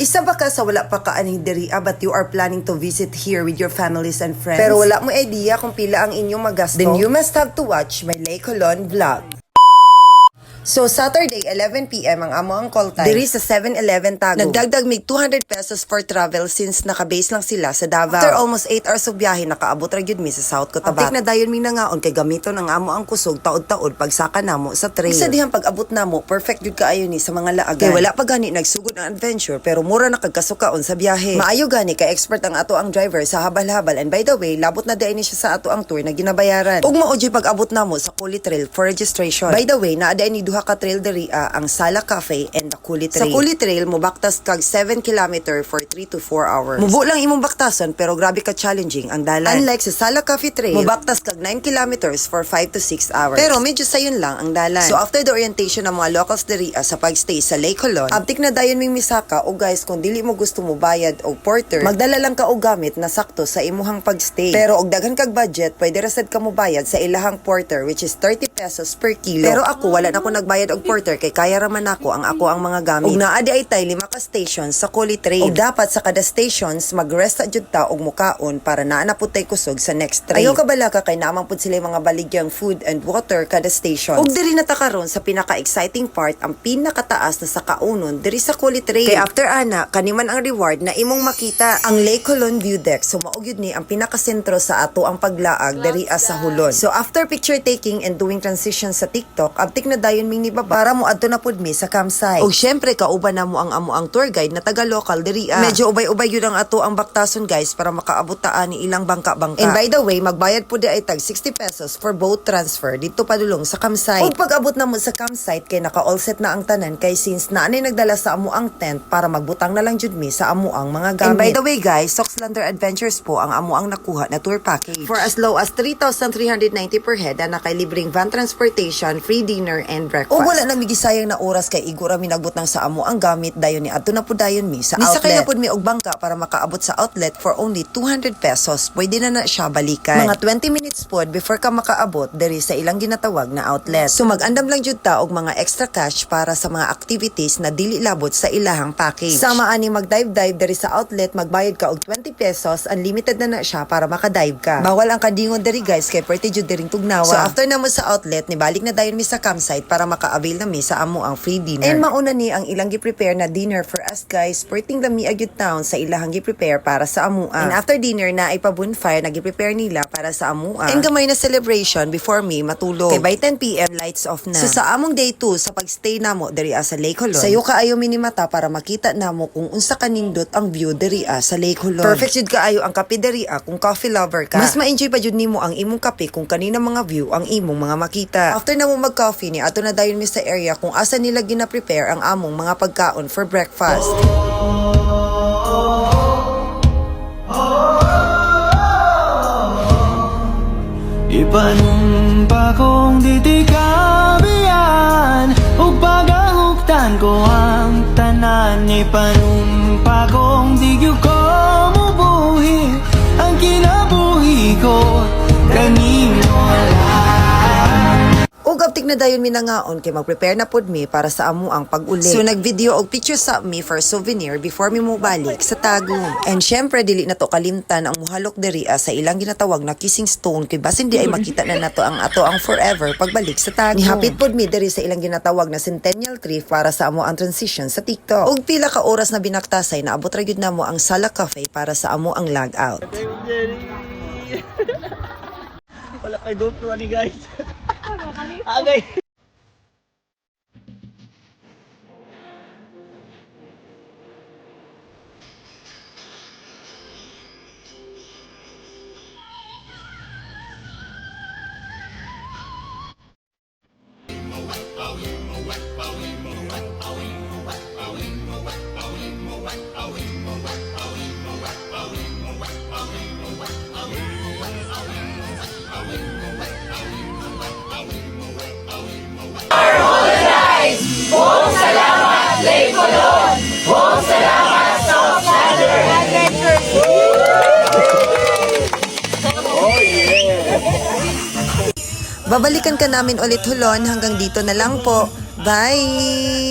Isa ba ka sa wala pa kaaning diri but you are planning to visit here with your families and friends? Pero wala mo idea kung pila ang inyong magasto? Then you must have to watch my Lake Colon vlog. So, Saturday, 11 p.m. ang amo ang call time. Diri sa 7-Eleven Tago. Nagdagdag mig 200 pesos for travel since naka-base lang sila sa Davao. After almost 8 hours of biyahe, nakaabot ra gyud mi sa South Cotabato. Aptik na dayon mi nangaon kay gamiton ang amo ang kusog taod-taod pagsaka namo sa trail. Isa dihang pag-abot namo, perfect gyud kaayo ni sa mga laagan. Kay wala pa gani nagsugod ang adventure pero mura na kagkasukaon sa biyahe. Maayo gani kay expert ang ato ang driver sa habal-habal, and by the way, labot na dayon ni siya sa ato ang tour na ginabayaran. Ug mao gyud pag-abot namo sa Kuli Trail for registration. By the way, naa dayon ni duha ka trail diri ang Sala Cafe and the Kuli Trail. Sa Kuli Trail mo baktas kag 7 km for 3 to 4 hours. Mubo lang imong baktason pero grabe ka challenging ang dalan. Unlike sa Sala Cafe Trail, mo baktas kag 9 km for 5 to 6 hours. Pero medyo sayon lang ang dalan. So after the orientation ng mga locals diri sa pagstay sa Lake Colon, abtik na dayon ming misaka o guys kung dili mo gusto mo bayad og porter, magdala lang ka og gamit na sakto sa imuhang pagstay. Pero og daghan kag budget, pwede ra sad ka mo bayad sa ilahang porter which is 30 pesos per kilo. Pero ako wala na ko nagbayad og porter kay kaya raman ako ang mga gamit. Ug naa di ay tay 5 ka stations sa Kuli Trail. Ug dapat sa kada stations mag-rest jud ta og mukaon para naa na putay kusog sa next trail. Ayaw ka bala ka kay naman pud sila mga baligyang food and water kada stations. Ug diri na ta karon sa pinaka-exciting part, ang pinakataas na sa kaunon diri sa Kuli Trail. Kay after ana kaniman ang reward na imong makita ang Lake Colon view deck. So mao gyud ni ang pinakasentro sa ato ang paglaag diri sa Hulon. So after picture taking and doing transition sa TikTok, abtik na dayon ming ni para mo adto na pud mi sa campsite. Og syempre kauban na mo ang amo ang tour guide na taga local diri. Medyo ubay-ubay yun ang ato ang baktason guys para makaabot ta ni ilang bangka-bangka. And by the way, magbayad pud ay tag 60 pesos for boat transfer dito padulong sa campsite. Ug pag-abot na mo sa campsite kay naka-all set na ang tanan kay since naanay nagdala sa amo ang tent para magbutang na lang jud mi sa amo ang mga gamit. And by the way guys, Soxlander Adventures po ang amo ang nakuha na tour package. For as low as 3,390 per head na nakalibreng van transportation, free dinner and breakfast. Ug wala na migisayang na oras kay igura mi nagbutang sa amo ang gamit dayon ni adto na pud dayon mi sa outlet. Nisakay na pud mi og bangka para makaabot sa outlet for only 200 pesos. Pwede na siya balikan. Mga 20 minutes pod before ka makaabot diri sa ilang ginatawag na outlet. So mag-andam lang jud ta og mga extra cash para sa mga activities na dili labot sa ilahang package. Sama ani mag-dive diri sa outlet, magbayad ka og 20 pesos, unlimited na siya para maka-dive ka. Bawal ang kadingon diri guys kay pwede jud diring tugnawa. So after na mo sa outlet, nibalik na dayon mi sa campsite para maka-avail na mi sa amo ang free dinner. And mauna ni ang ilang gi-prepare na dinner for us guys. Perting lami agyud town sa ilahang gi-prepare para sa amua. And after dinner na ay pa-bonfire na gi-prepare nila para sa amua. And gamay na celebration before me matulog. Kay by 10 PM lights off na. So sa among day 2 sa pagstay namo diri sa Lake Colon, sayo kaayo minimata para makita namo kung unsa kanindot ang view diri sa Lake Colon. Perfect jud kaayo ang kape diri kung coffee lover ka. Mas ma-enjoy pa jud nimo ang imong kape kung kanina mga view ang imong mga makita. After na mo mag-coffee ni ato na dayon mi sa area kung asa nila gina-prepare ang among mga pagkaon for breakfast. Ipanumpa kong ditikabian ug pagahuktan ko ang tanan. Ipanumpa kong digyo ko mubuhi ang kinabuhi ko kanino lang. Ug aptik na dayon mi nangaon kay mag-prepare na pod mi para sa amo ang pag-uli. So nag-video og picture sa mi for souvenir before mi mo balik sa Tagum. And syempre dili na to kalimtan ang muhalok diri sa ilang ginatawag na kissing stone kay basin di ay makita na nato ang ato ang forever pagbalik sa Tagum. Nihapit pod mi diri sa ilang ginatawag na centennial tree para sa amo ang transition sa TikTok. Ug pila ka oras na binaktasay na abot ra gyud namo ang Sala Cafe para sa amo ang log out. Wala kay GoPro ni guys. Agay. Babalikan ka namin ulit Hulon, hanggang dito na lang po. Bye!